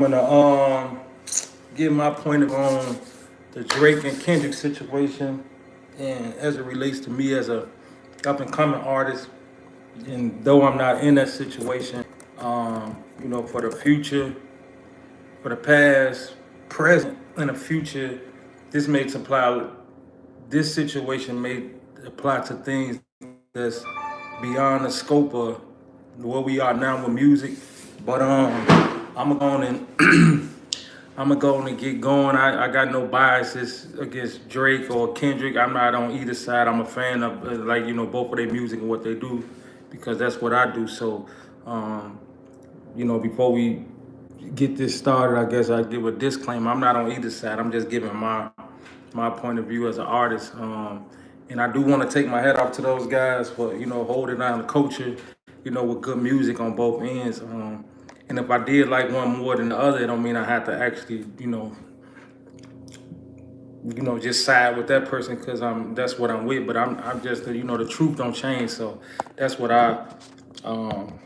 I'm gonna give my point of on the Drake and Kendrick situation, and as it relates to me as a up and coming artist. And though I'm not in that situation, for the future, for the past, present, and the future, this may apply. This situation may apply to things that's beyond the scope of where we are now with music. But I'm going and I'm gonna go on and get going. I got no biases against Drake or Kendrick. I'm not on either side. I'm a fan of both of their music and what they do because that's what I do. So, before we get this started, I guess I give a disclaimer. I'm not on either side. I'm just giving my point of view as an artist. And I do want to take my hat off to those guys for holding down the culture, with good music on both ends. And if I did like one more than the other, it don't mean I have to actually, just side with that person because that's what I'm with. But I'm just, the truth don't change. So that's what um,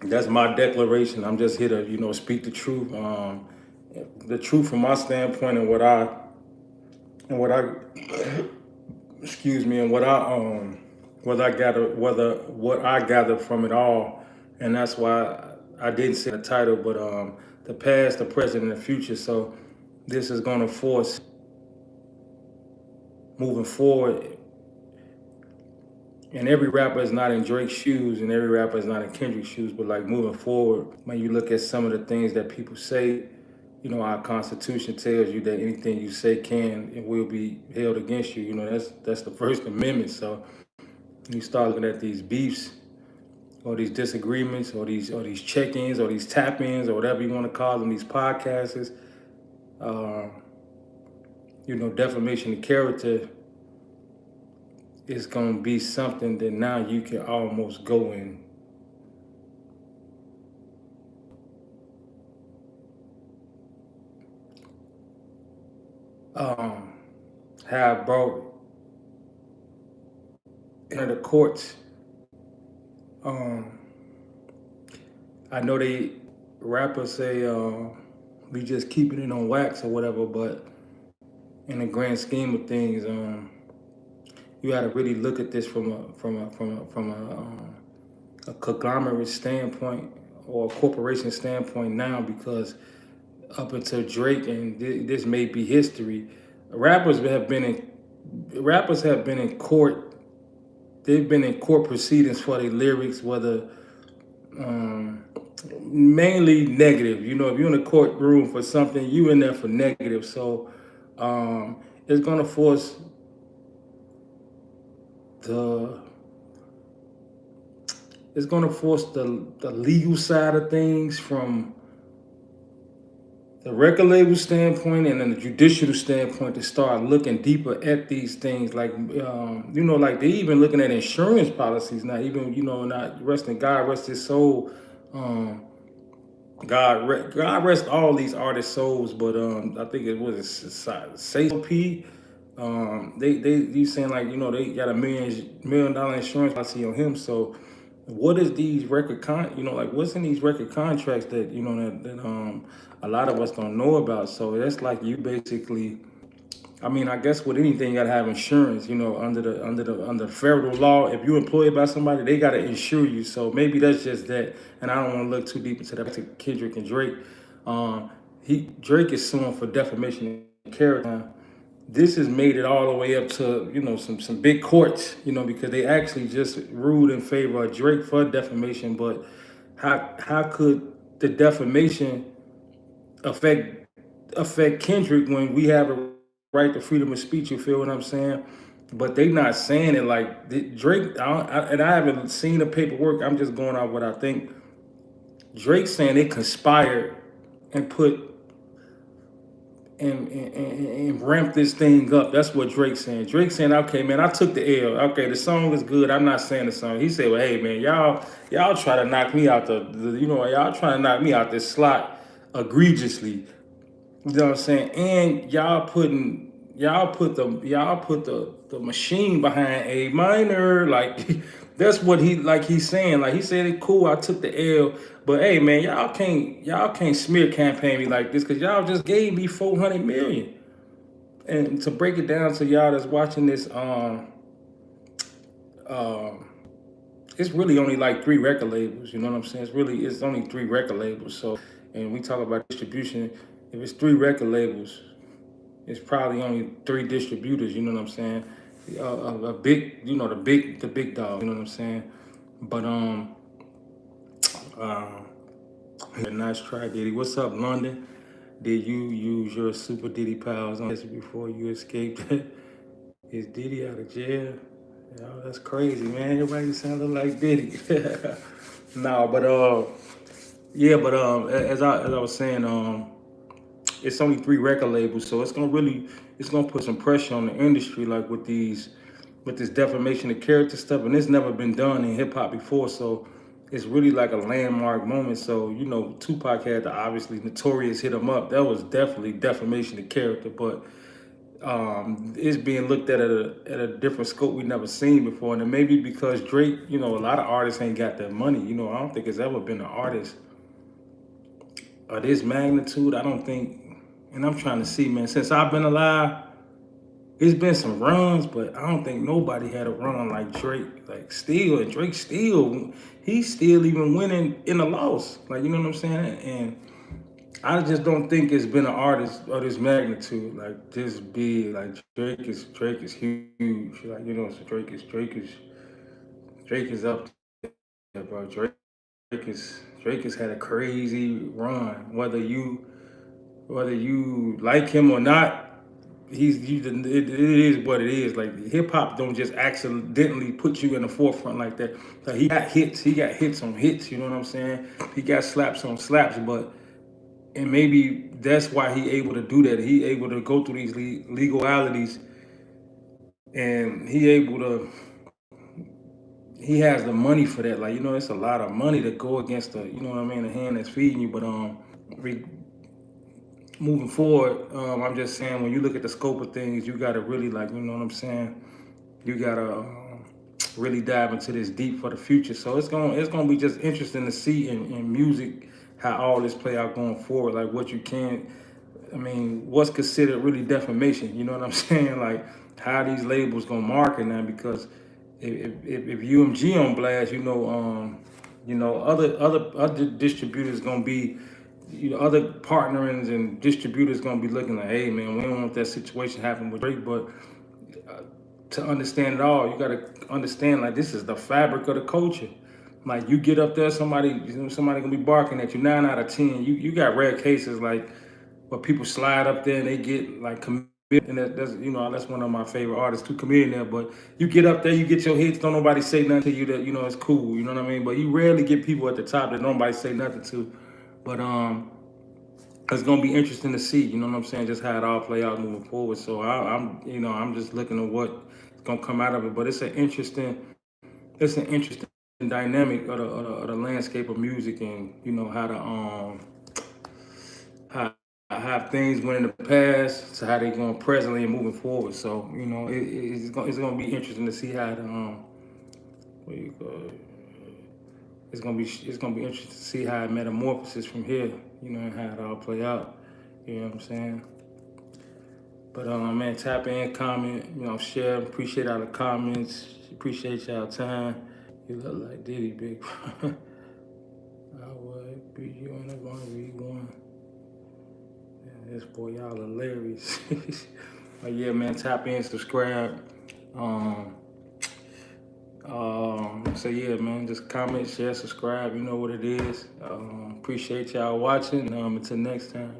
that's my declaration. I'm just here to, speak the truth from my standpoint and what I, excuse me, and what I gather from it all, and that's why I didn't say the title, but the past, the present, and the future. So this is going to force moving forward. And every rapper is not in Drake's shoes, and every rapper is not in Kendrick's shoes. But like moving forward, when you look at some of the things that people say, our Constitution tells you that anything you say can and will be held against you. That's the First Amendment. So you start looking at these beefs or these disagreements or these check-ins or these tap-ins or whatever you want to call them, these podcasts, defamation of character is going to be something that now you can almost go and have brought into the courts. I know they rappers say we just keeping it on wax or whatever, but in the grand scheme of things, you got to really look at this from a conglomerate standpoint or a corporation standpoint now, because up until Drake, and this may be history, rappers have been in court. They've been in court proceedings for their lyrics, whether mainly negative. If you're in a courtroom for something, you in there for negative. So it's gonna force the the legal side of things from the record label standpoint and then the judicial standpoint to start looking deeper at these things. Like like they even looking at insurance policies now. Even not resting, God rest his soul. God rest all these artists' souls, but I think it was Say P. They you saying like they got $1 million insurance policy on him. So what is these what's in these record contracts that that a lot of us don't know about? So that's like you basically. I mean, I guess with anything, you gotta have insurance. Under federal law, if you're employed by somebody, they gotta insure you. So maybe that's just that. And I don't want to look too deep into that. To Kendrick and Drake, Drake is suing for defamation of character. This has made it all the way up to some big courts. Because they actually just ruled in favor of Drake for defamation. But how could the defamation affect Kendrick when we have a right to freedom of speech? You feel what I'm saying? But they not saying it like Drake. And I haven't seen the paperwork. I'm just going off what I think. Drake saying they conspired and put and ramp this thing up. That's what Drake's saying. Drake's saying, okay, man, I took the L. Okay, the song is good. I'm not saying the song. He said, well, hey, man, y'all try to knock me out y'all trying to knock me out this slot egregiously. You know what I'm saying? And y'all put the machine behind A minor. Like That's what he's saying. Like he said, it cool. I took the L, but hey, man, y'all can't smear campaign me like this because y'all just gave me 400 million. And to break it down to y'all that's watching this, um, it's really only like three record labels. You know what I'm saying? It's only three record labels. So, and we talk about distribution. If it's three record labels, it's probably only three distributors. You know what I'm saying? A big, the big dog. You know what I'm saying? But uh, nice try, Diddy. What's up, London? Did you use your super Diddy powers on this before you escaped? Is Diddy out of jail? Yo, that's crazy, man. Everybody sounded like Diddy. No, but yeah, but as I was saying, it's only three record labels, so it's gonna put some pressure on the industry, like with this defamation of character stuff, and it's never been done in hip hop before, so it's really like a landmark moment. So Tupac had to obviously Notorious hit him up. That was definitely defamation of character, but it's being looked at a different scope we never seen before, and it may be because Drake, a lot of artists ain't got that money. I don't think it's ever been an artist of this magnitude. I don't think, and I'm trying to see, man. Since I've been alive, it's been some runs, but I don't think nobody had a run like Drake. Like still, and Drake still, he's still even winning in the loss. Like you know what I'm saying? And I just don't think it's been an artist of this magnitude, like this big. Like Drake is huge. Like so Drake is up there, bro. Drake has had a crazy run. Whether you like him or not, it is what it is. Like hip hop don't just accidentally put you in the forefront like that. Like he got hits on hits. You know what I'm saying? He got slaps on slaps, but and maybe that's why he able to do that. He able to go through these legalities, and he has the money for that. Like it's a lot of money to go against what I mean, the hand that's feeding you. But re- moving forward, I'm just saying when you look at the scope of things, you got to really like you know what I'm saying. You gotta really dive into this deep for the future. So it's gonna be just interesting to see in music how all this play out going forward. Like what you can I mean, what's considered really defamation? You know what I'm saying? Like how these labels gonna market now? Because if UMG on blast, other distributors gonna be, other partnerings and distributors gonna be looking like, hey man, we don't want that situation happen with Drake. But to understand it all, you gotta understand like this is the fabric of the culture. Like you get up there, somebody gonna be barking at you. 9 out of 10, you got rare cases like where people slide up there and they get like committed, and that's one of my favorite artists to commit in there. But you get up there, you get your hits, don't nobody say nothing to you that it's cool. You know what I mean? But you rarely get people at the top that nobody say nothing to. But it's gonna be interesting to see. You know what I'm saying? Just how it all play out moving forward. So I'm just looking at what's gonna come out of it. But it's an interesting dynamic of the landscape of music, and how things went in the past to how they going presently and moving forward. So it's gonna be interesting to see how the what you call it, it's gonna be interesting to see how it metamorphoses from here. And how it all play out. You know what I'm saying? But man, tap in, comment, share. Appreciate all the comments. Appreciate y'all time. You look like Diddy, big. I would be you on the one we one. This boy, y'all hilarious. But yeah, man, tap in, subscribe. So yeah, man, just comment, share, subscribe. You know what it is. Appreciate y'all watching. Until next time,